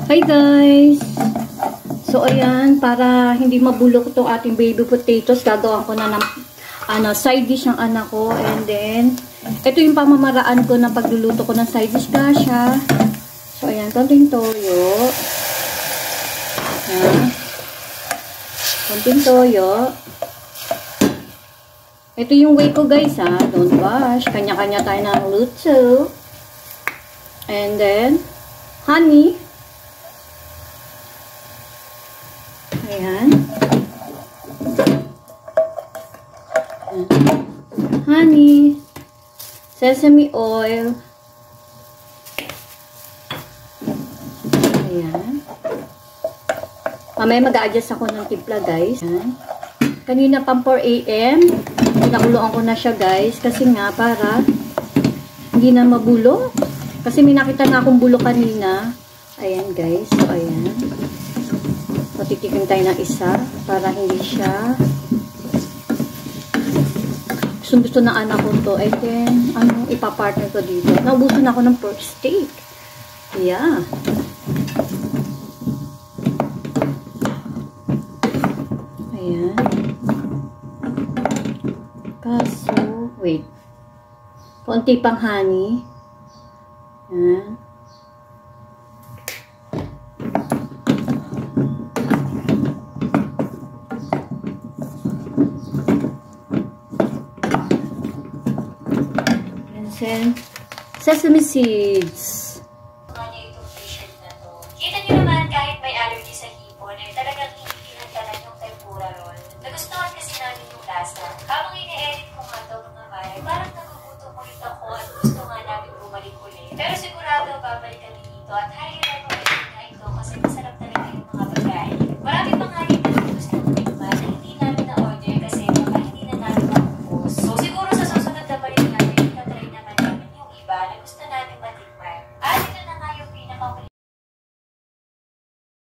Hi guys! So ayan, para hindi mabulok itong ating baby potatoes, gagawin ko na ng side dish ng anak ko. And then, ito yung pamamaraan ko na pagluluto ko ng side dish kasha. So ayan, konting toyo. Ayan. Konting toyo. Ito yung way ko guys ha, don't rush. Kanya-kanya tayo ng luto. And then, honey. Ayan. Honey. Sesame oil. Ayan. Mamaya mag-a-adjust ako ng timpla guys. Ayan. Kanina pang 4 AM. Pinakuluan ko na siya guys. Kasi nga para hindi na mabulo. Kasi may nakita na akong bulo kanina. Ayan guys. So ayan. Patitikin tayo ng isa para hindi siya gusto na anak ko to. And then, ipapartner ko dito. Naubusan ako ng pork steak. Yeah. Ayan. Kaso, wait. Konti pang honey. Ayan. And sesame seeds. Itong t-shirt na to. Kita nyo naman kahit may allergy sa hipon, talagang hindi pinagdalan yung tempura roll. Nagustuhan kasi namin yung lasa. Habang ine-edit ko nga ito mga mare, parang nagugutom ulit ako at gusto nga namin bumalik ulit. Pero sigurado babalik kami dito at highly